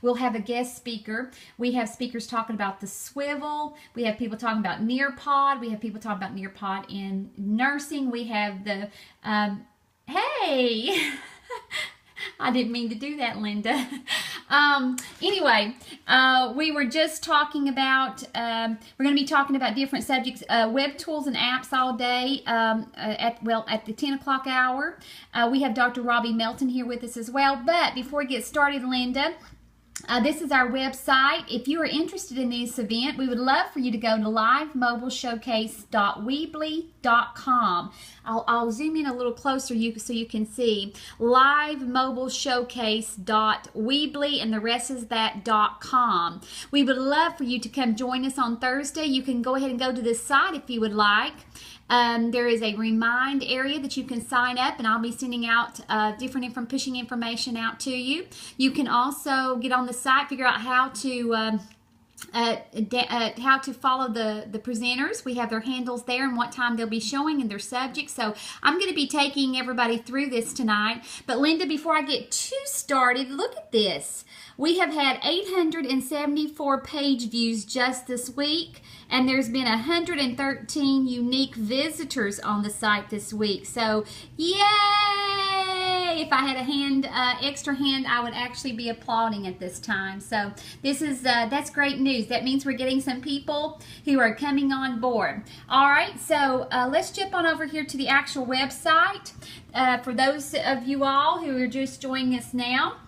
We'll have a guest speaker. We have speakers talking about the swivel. We have people talking about Nearpod. We have people talking about Nearpod in nursing. We have the, hey, I didn't mean to do that, Linda. Anyway, we were just talking about, we're going to be talking about different subjects, web tools and apps all day at the 10 o'clock hour. We have Dr. Robbie Melton here with us as well. But before we get started, Linda, this is our website. If you are interested in this event, we would love for you to go to livemobileshowcase.weebly.com. I'll zoom in a little closer so you can see. livemobileshowcase.weebly, and the rest is that .com. We would love for you to come join us on Thursday. You can go ahead and go to this site if you would like. There is a remind area that you can sign up, and I'll be sending out pushing information out to you. You can also get on the site, figure out how to follow the presenters. We have their handles there and what time they'll be showing and their subjects. So I'm going to be taking everybody through this tonight. But Linda, before I get too started, look at this. We have had 874 page views just this week, and there's been 113 unique visitors on the site this week. So, yay! If I had a extra hand, I would actually be applauding at this time. So, that's great news. That means we're getting some people who are coming on board. All right, so let's jump on over here to the actual website. For those of you all who are just joining us now,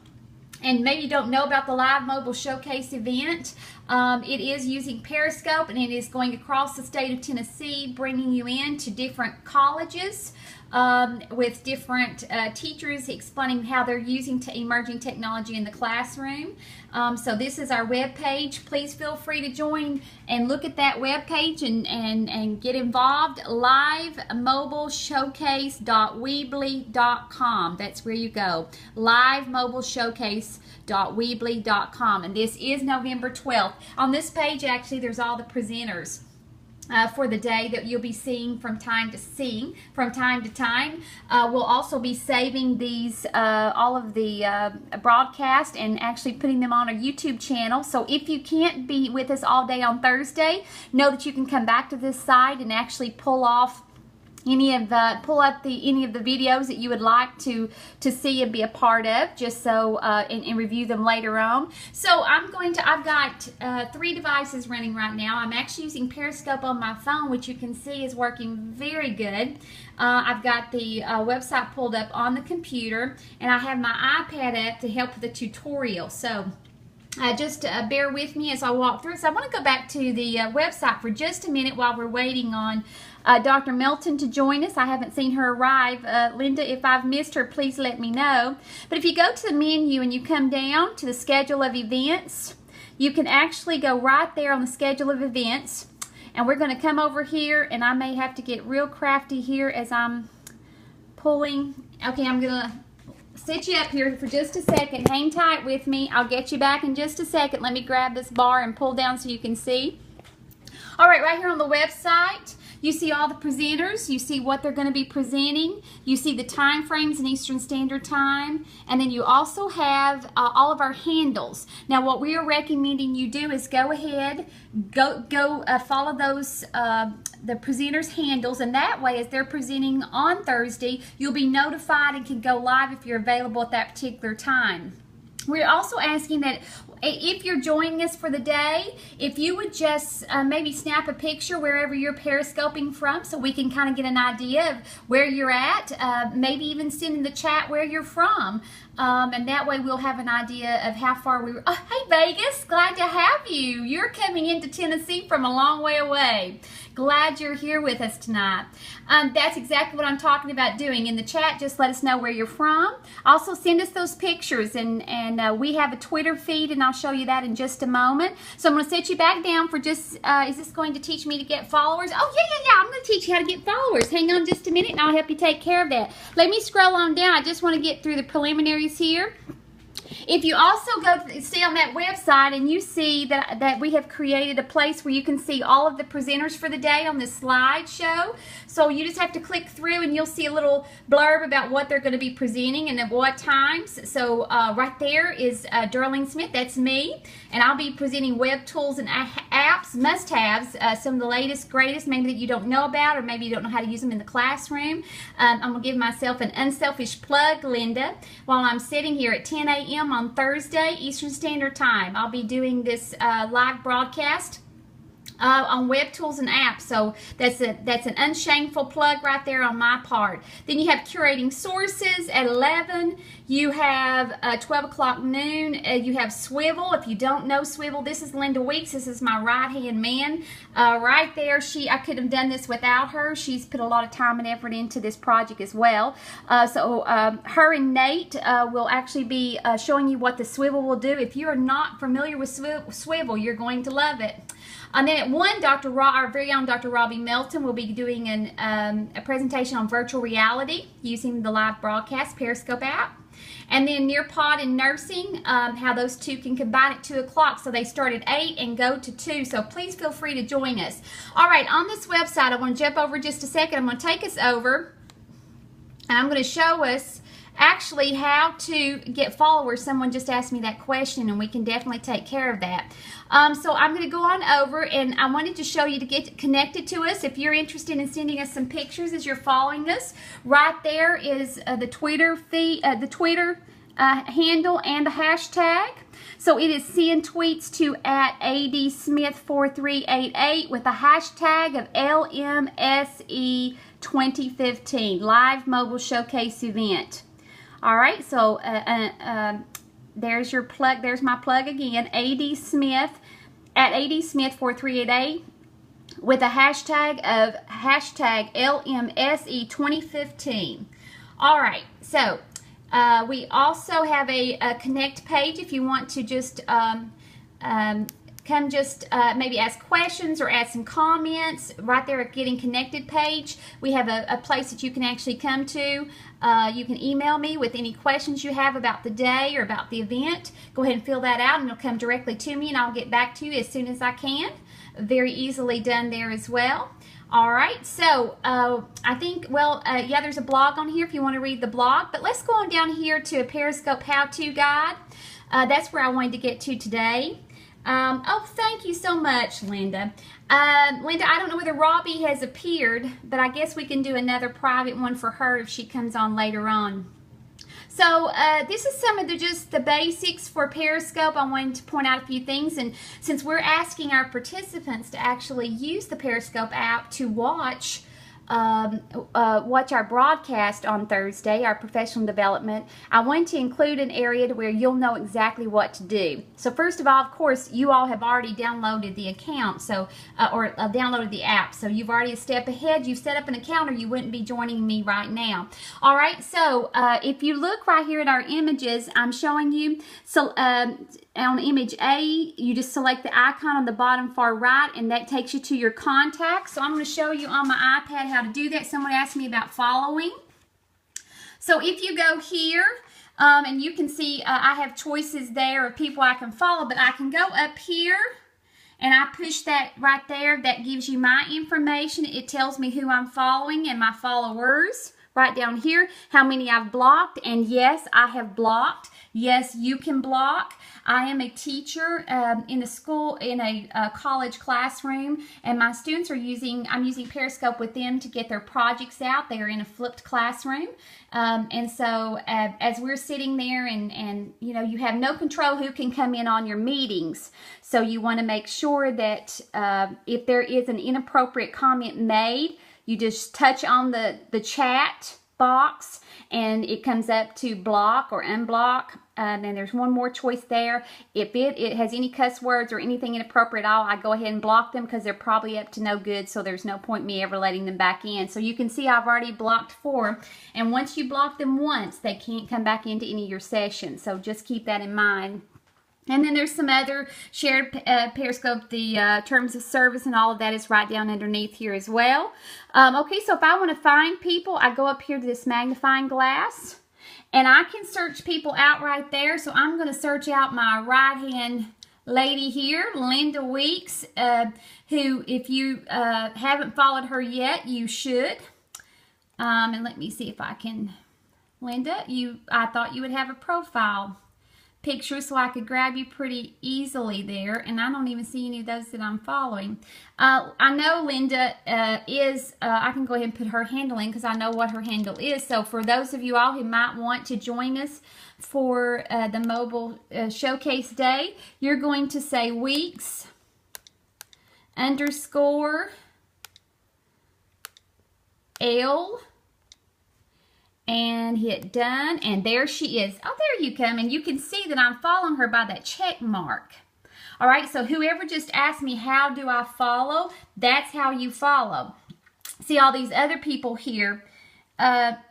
and maybe you don't know about the Live Mobile Showcase event, it is using Periscope, and it is going across the state of Tennessee, bringing you in to different colleges with different teachers explaining how they're using emerging technology in the classroom. So this is our web page. Please feel free to join and look at that web page and get involved. livemobileshowcase.weebly.com. That's where you go. livemobileshowcase.weebly.com. And this is November 12th. On this page, actually, there's all the presenters for the day that you'll be seeing from time to time. We'll also be saving these, all of the broadcast, and actually putting them on a YouTube channel. So if you can't be with us all day on Thursday, know that you can come back to this site and actually pull up any of the videos that you would like to see and be a part of, just so and review them later on. So I've got 3 devices running right now. I'm actually using Periscope on my phone, which you can see is working very good. I've got the website pulled up on the computer, and I have my iPad up to help with the tutorial. So just bear with me as I walk through. So I want to go back to the website for just a minute while we're waiting on Dr. Melton to join us. I haven't seen her arrive. Linda, if I've missed her, please let me know. But if you go to the menu and you come down to the schedule of events, you can actually go right there on the schedule of events. And we're going to come over here, and I may have to get real crafty here as I'm pulling. Okay, I'm going to sit you up here for just a second. Hang tight with me. I'll get you back in just a second. Let me grab this bar and pull down so you can see. All right, right here on the website, you see all the presenters. You see what they're going to be presenting. You see the time frames in Eastern Standard Time. And then you also have all of our handles. Now, what we are recommending you do is go ahead, follow those the presenters' handles, and that way, as they're presenting on Thursday, you'll be notified and can go live if you're available at that particular time. We're also asking that if you're joining us for the day, if you would just maybe snap a picture wherever you're periscoping from, so we can kind of get an idea of where you're at, maybe even send in the chat where you're from, and that way we'll have an idea of how far we were. Oh, hey Vegas, glad to have you. You're coming into Tennessee from a long way away. Glad you're here with us tonight. That's exactly what I'm talking about doing. In the chat, just let us know where you're from. Also, send us those pictures, and we have a Twitter feed, and I'll show you that in just a moment. So I'm going to set you back down for just, is this going to teach me to get followers? Oh, yeah. I'm going to teach you how to get followers. Hang on just a minute, and I'll help you take care of that. Let me scroll on down. I just want to get through the preliminaries here. If you also see on that website and you see that we have created a place where you can see all of the presenters for the day on this slideshow. So you just have to click through and you'll see a little blurb about what they're going to be presenting and at what times. So right there is Darlene Smith, that's me, and I'll be presenting web tools and apps, must-haves, some of the latest, greatest, maybe that you don't know about or maybe you don't know how to use them in the classroom. I'm going to give myself an unselfish plug, Linda, while I'm sitting here at 10 a.m. on Thursday, Eastern Standard Time. I'll be doing this live broadcast on web tools and apps. So that's an unshameful plug right there on my part. Then you have curating sources at 11. You have 12 o'clock noon. You have Swivel. If you don't know Swivel, this is Linda Weeks. This is my right-hand man right there. I could have done this without her. She's put a lot of time and effort into this project as well. Her and Nate will actually be showing you what the Swivel will do. If you are not familiar with Swivel, you're going to love it. And then at 1, our very own Dr. Robbie Melton will be doing a presentation on virtual reality using the live broadcast Periscope app. And then Nearpod and nursing, how those two can combine at 2 o'clock. So they start at 8 and go to 2. So please feel free to join us. All right, on this website, I want to jump over just a second. I'm going to take us over, and I'm going to show us actually how to get followers. Someone just asked me that question, and we can definitely take care of that. So I'm going to go on over, and I wanted to show you to get connected to us. If you're interested in sending us some pictures as you're following us, right there is the Twitter feed, the Twitter handle and the hashtag. So it is send tweets to @ADSmith4388 with the hashtag of LMSE 2015 Live Mobile Showcase Event. All right, so there's your plug. There's my plug again, @ADSmith 4388 with a hashtag of #LMSE 2015. All right, so we also have a connect page if you want to just maybe ask questions or add some comments. Right there at Getting Connected page, we have a place that you can actually come to. You can email me with any questions you have about the day or about the event. Go ahead and fill that out and it'll come directly to me and I'll get back to you as soon as I can. Very easily done there as well. All right, so I think, yeah, there's a blog on here if you want to read the blog, but let's go on down here to a Periscope how-to guide. That's where I wanted to get to today. Oh, thank you so much, Linda. Linda, I don't know whether Robbie has appeared, but I guess we can do another private one for her if she comes on later on. So this is some of just the basics for Periscope. I wanted to point out a few things, and since we're asking our participants to actually use the Periscope app to watch our broadcast on Thursday, our professional development, I want to include an area to where you'll know exactly what to do. So first of all, of course, you all have already downloaded the account, so or downloaded the app, so you've already a step ahead. You've set up an account or you wouldn't be joining me right now. All right, so if you look right here at our images, I'm showing you, so on image A, you just select the icon on the bottom far right, and that takes you to your contacts. So I'm going to show you on my iPad how to do that. Someone asked me about following. So if you go here, and you can see I have choices there of people I can follow, but I can go up here, and I push that right there. That gives you my information. It tells me who I'm following and my followers. Right down here, how many I've blocked, and yes, I have blocked. Yes, you can block. I am a teacher in a school, in a college classroom, and my students are I'm using Periscope with them to get their projects out. They are in a flipped classroom. And so as we're sitting there and you know, you have no control who can come in on your meetings. So you want to make sure that if there is an inappropriate comment made, you just touch on the chat box and it comes up to block or unblock. And there's one more choice there. If it has any cuss words or anything inappropriate at all, I go ahead and block them because they're probably up to no good, so there's no point me ever letting them back in. So you can see I've already blocked 4, and once you block them once, they can't come back into any of your sessions. So just keep that in mind. And then there's some other shared Periscope, the terms of service and all of that is right down underneath here as well. Okay, so if I want to find people, I go up here to this magnifying glass. And I can search people out right there. So I'm going to search out my right-hand lady here, Linda Weeks, who, if you haven't followed her yet, you should. And let me see if I can, Linda, I thought you would have a profile picture so I could grab you pretty easily there, and I don't even see any of those that I'm following. I know Linda I can go ahead and put her handle in because I know what her handle is. So for those of you all who might want to join us for the mobile showcase day, you're going to say Weeks _ L and hit done, and there she is. Oh, there you come, and you can see that I'm following her by that check mark. All right, so whoever just asked me how do I follow, that's how you follow. See all these other people here.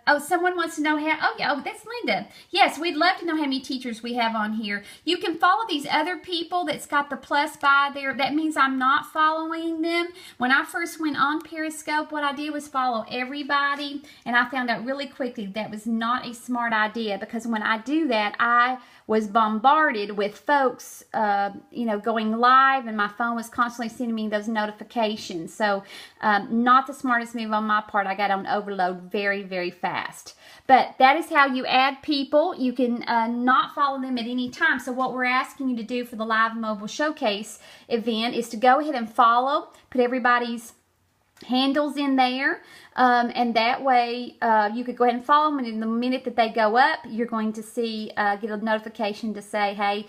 Oh, someone wants to know how. Oh, yeah, that's Linda. Yes, we'd love to know how many teachers we have on here. You can follow these other people that's got the plus by there. That means I'm not following them. When I first went on Periscope, what I did was follow everybody, and I found out really quickly that was not a smart idea, because when I do that, I was bombarded with folks, going live, and my phone was constantly sending me those notifications. So not the smartest move on my part. I got on overload very, very fast. But that is how you add people. You can not follow them at any time. So what we're asking you to do for the live mobile showcase event is to go ahead and follow, put everybody's handles in there, and that way you could go ahead and follow them, and in the minute that they go up, you're going to see get a notification to say, hey,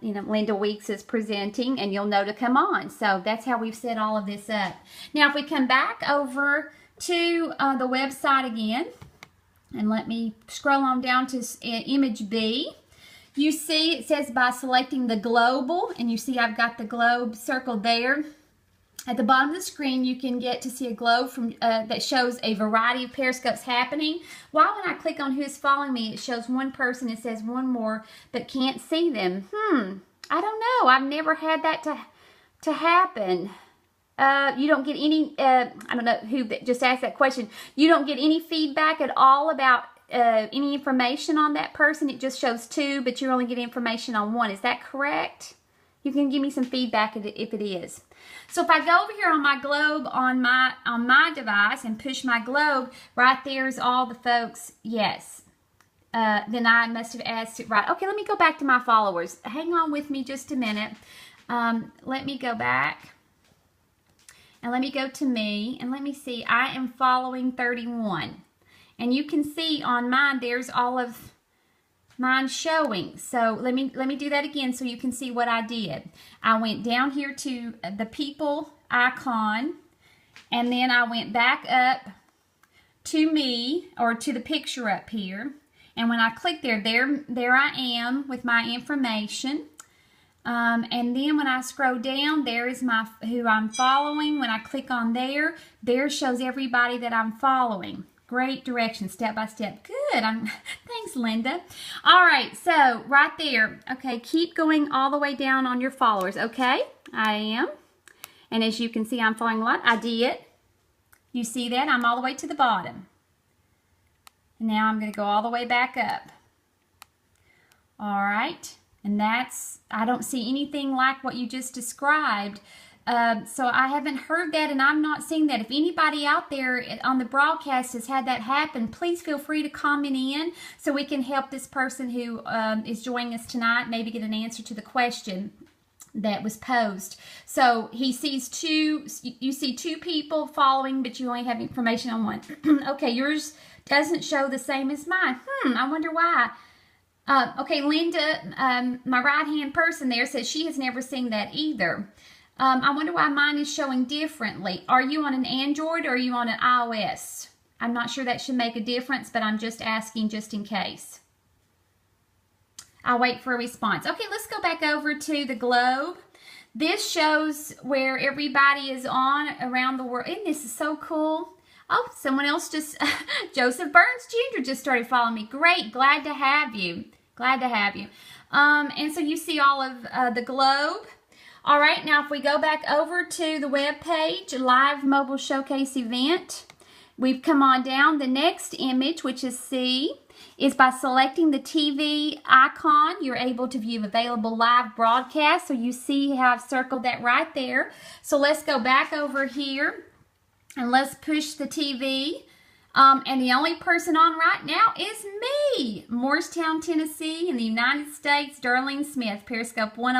Linda Weeks is presenting, and you'll know to come on. So that's how we've set all of this up. Now if we come back over to the website again, and let me scroll on down to image B, you see it says by selecting the global, and you see I've got the globe circled there. At the bottom of the screen, you can get to see a globe from that shows a variety of periscopes happening. While when I click on who is following me, it shows one person. It says one more, but can't see them. I don't know. I've never had that to happen. You don't get any, I don't know who just asked that question. You don't get any feedback at all about any information on that person. It just shows two, but you only get information on one. Is that correct? You can give me some feedback if it is. So if I go over here on my globe on my device and push my globe, right there's all the folks. Yes. Then I must have asked it right. Okay, let me go back to my followers. Hang on with me just a minute. Let me go back. And let me go to me, and let me see. I am following 31. And you can see on mine, there's all of mine showing. So let me do that again so you can see what I did. I went down here to the people icon, and then I went back up to me, or to the picture up here. And when I click there I am with my information. And then when I scroll down, there is who I'm following. When I click on there shows everybody that I'm following. Great direction, step by step. Good. Thanks, Linda. All right, so right there. Okay, keep going all the way down on your followers. Okay, I am. And as you can see, I'm following a lot. I did. You see that? I'm all the way to the bottom. And now I'm going to go all the way back up. All right. And I don't see anything like what you just described. So I haven't heard that, and I'm not seeing that. If anybody out there on the broadcast has had that happen, please feel free to comment in so we can help this person who is joining us tonight maybe get an answer to the question that was posed. So he sees two, you see two people following, but you only have information on one. Okay, yours doesn't show the same as mine. I wonder why. Okay, Linda, my right-hand person there, says she has never seen that either. I wonder why mine is showing differently. Are you on an Android or are you on an iOS? I'm not sure that should make a difference, but I'm just asking just in case. I'll wait for a response. Okay, let's go back over to the globe. This shows where everybody is on around the world. And this is so cool. Oh, someone else just, Joseph Burns Jr. just started following me. Great, glad to have you. Glad to have you. And so you see all of the globe. All right, now if we go back over to the web page, Live Mobile Showcase Event, we've come on down the next image, which is C. is by selecting the TV icon. You're able to view available live broadcasts. So you see how I've circled that right there. So let's go back over here and let's push the TV. And the only person on right now is me, Morristown, Tennessee, in the United States, Darlene Smith, Periscope 101.